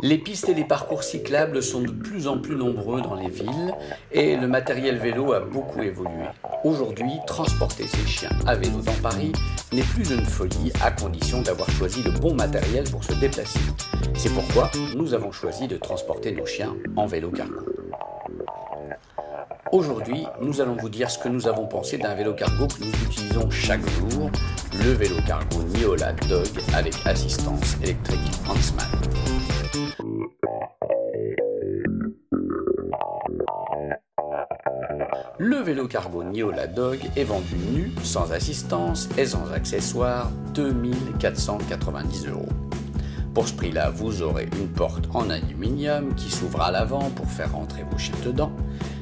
Les pistes et les parcours cyclables sont de plus en plus nombreux dans les villes et le matériel vélo a beaucoup évolué. Aujourd'hui, transporter ses chiens à vélo dans Paris n'est plus une folie à condition d'avoir choisi le bon matériel pour se déplacer. C'est pourquoi nous avons choisi de transporter nos chiens en vélo cargo. Aujourd'hui, nous allons vous dire ce que nous avons pensé d'un vélo cargo que nous utilisons chaque jour, le vélo cargo Niola Dog avec assistance électrique Huntsman. Le vélo cargo Niola Dog est vendu nu, sans assistance et sans accessoires, 2 490 €. Pour ce prix-là, vous aurez une porte en aluminium qui s'ouvre à l'avant pour faire rentrer vos chiens dedans.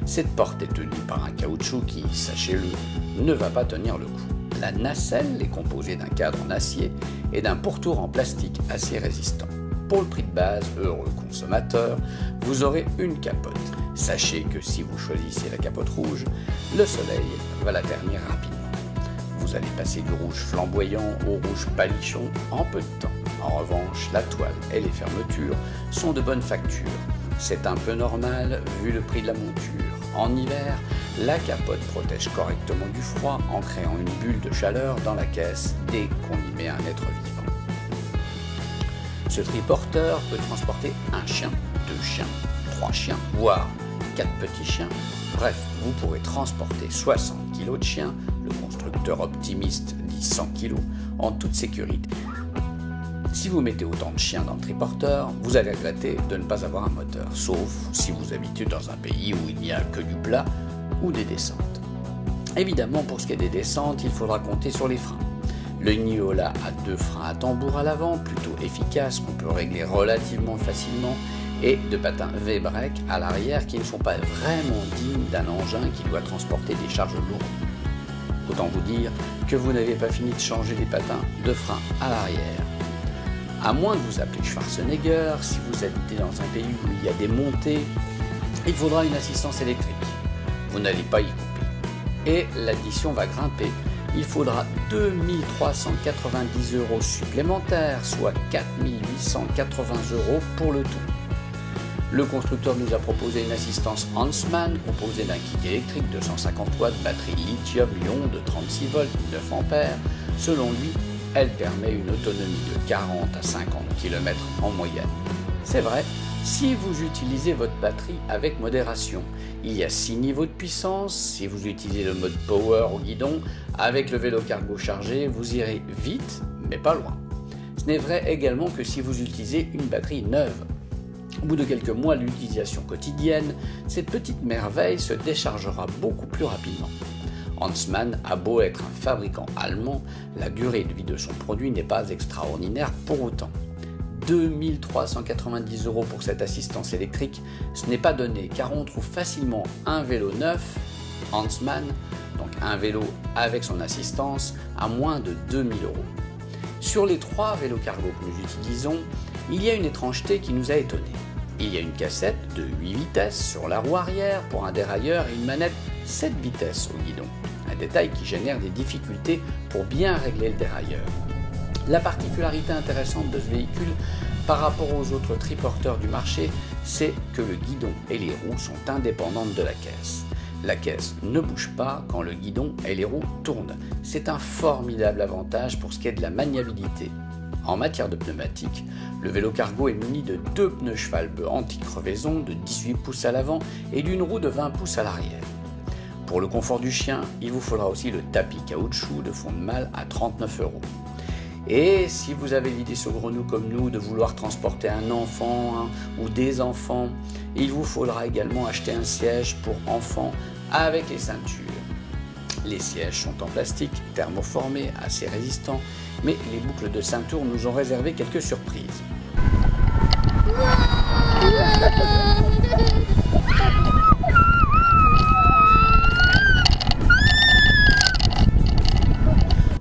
Cette porte est tenue par un caoutchouc qui, sachez-le, ne va pas tenir le coup. La nacelle est composée d'un cadre en acier et d'un pourtour en plastique assez résistant. Pour le prix de base, heureux consommateur, vous aurez une capote. Sachez que si vous choisissez la capote rouge, le soleil va la ternir rapidement. Vous allez passer du rouge flamboyant au rouge palichon en peu de temps. En revanche, la toile et les fermetures sont de bonne facture. C'est un peu normal vu le prix de la monture. En hiver, la capote protège correctement du froid en créant une bulle de chaleur dans la caisse dès qu'on y met un être vivant. Ce triporteur peut transporter un chien, 2 chiens, 3 chiens, voire 4 petits chiens. Bref, vous pourrez transporter 60 kg de chiens, le constructeur optimiste dit 100 kg, en toute sécurité. Si vous mettez autant de chiens dans le triporteur, vous allez regretter de ne pas avoir un moteur, sauf si vous habitez dans un pays où il n'y a que du plat ou des descentes. Évidemment, pour ce qui est des descentes, il faudra compter sur les freins. Le Niola a 2 freins à tambour à l'avant, plutôt efficaces, qu'on peut régler relativement facilement, et 2 patins V-Brake à l'arrière qui ne sont pas vraiment dignes d'un engin qui doit transporter des charges lourdes. Autant vous dire que vous n'avez pas fini de changer les patins de frein à l'arrière. À moins de vous appeler Schwarzenegger, si vous habitez dans un pays où il y a des montées, il faudra une assistance électrique. Vous n'allez pas y couper. Et l'addition va grimper. Il faudra 2 390 € supplémentaires, soit 4 880 € pour le tout. Le constructeur nous a proposé une assistance Huntsman composée d'un kit électrique de 150 watts, batterie lithium-ion de 36 volts, 9 ampères. Selon lui, elle permet une autonomie de 40 à 50 km en moyenne. C'est vrai, si vous utilisez votre batterie avec modération. Il y a 6 niveaux de puissance. Si vous utilisez le mode Power au guidon, avec le vélo cargo chargé, vous irez vite, mais pas loin. Ce n'est vrai également que si vous utilisez une batterie neuve. Au bout de quelques mois d'utilisation quotidienne, cette petite merveille se déchargera beaucoup plus rapidement. Huntsman a beau être un fabricant allemand, la durée de vie de son produit n'est pas extraordinaire pour autant. 2 390 € pour cette assistance électrique, ce n'est pas donné car on trouve facilement un vélo neuf, Huntsman, donc un vélo avec son assistance, à moins de 2 000 €. Sur les 3 vélos cargo que nous utilisons, il y a une étrangeté qui nous a étonnés. Il y a une cassette de 8 vitesses sur la roue arrière pour un dérailleur et une manette 7 vitesses au guidon. Un détail qui génère des difficultés pour bien régler le dérailleur. La particularité intéressante de ce véhicule par rapport aux autres triporteurs du marché, c'est que le guidon et les roues sont indépendantes de la caisse. La caisse ne bouge pas quand le guidon et les roues tournent. C'est un formidable avantage pour ce qui est de la maniabilité. En matière de pneumatiques, le vélo cargo est muni de 2 pneus Schwalbe anti-crevaison de 18 pouces à l'avant et d'une roue de 20 pouces à l'arrière. Pour le confort du chien, il vous faudra aussi le tapis caoutchouc de fond de malle à 39 €. Et si vous avez l'idée saugrenue comme nous de vouloir transporter un enfant ou des enfants, il vous faudra également acheter un siège pour enfants avec les ceintures. Les sièges sont en plastique, thermoformés, assez résistants, mais les boucles de ceinture nous ont réservé quelques surprises.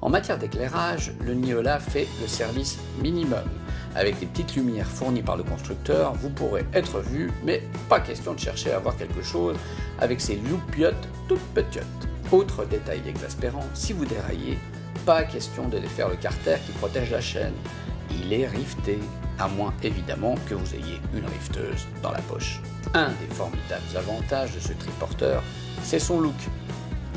En matière d'éclairage, le Niola fait le service minimum. Avec les petites lumières fournies par le constructeur, vous pourrez être vu, mais pas question de chercher à voir quelque chose avec ces loupiottes toutes petiottes. Autre détail exaspérant, si vous déraillez, pas question de défaire le carter qui protège la chaîne. Il est riveté. à moins évidemment que vous ayez une rifteuse dans la poche. Un des formidables avantages de ce triporteur, c'est son look.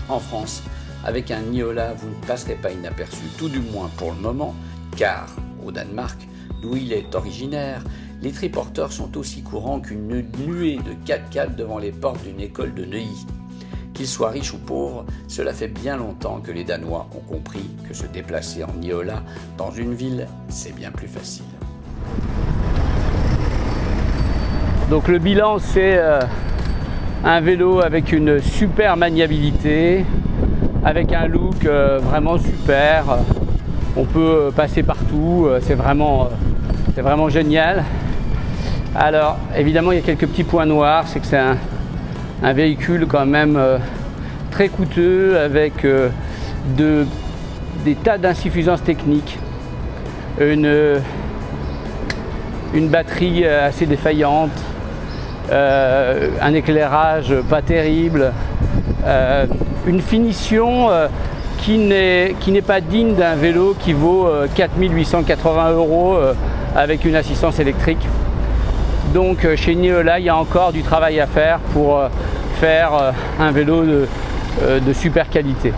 En France, avec un Niola, vous ne passerez pas inaperçu, tout du moins pour le moment, car au Danemark, d'où il est originaire, les triporteurs sont aussi courants qu'une nuée de 4x4 devant les portes d'une école de Neuilly. Qu'ils soient riches ou pauvres, cela fait bien longtemps que les Danois ont compris que se déplacer en Niola dans une ville, c'est bien plus facile. Donc le bilan, c'est un vélo avec une super maniabilité, avec un look vraiment super. On peut passer partout, c'est vraiment génial. Alors évidemment, il y a quelques petits points noirs, c'est que c'est un véhicule quand même très coûteux, avec des tas d'insuffisances techniques, une batterie assez défaillante, un éclairage pas terrible, une finition qui n'est pas digne d'un vélo qui vaut 4 880 € avec une assistance électrique. Donc chez Niola, il y a encore du travail à faire pour faire un vélo de super qualité.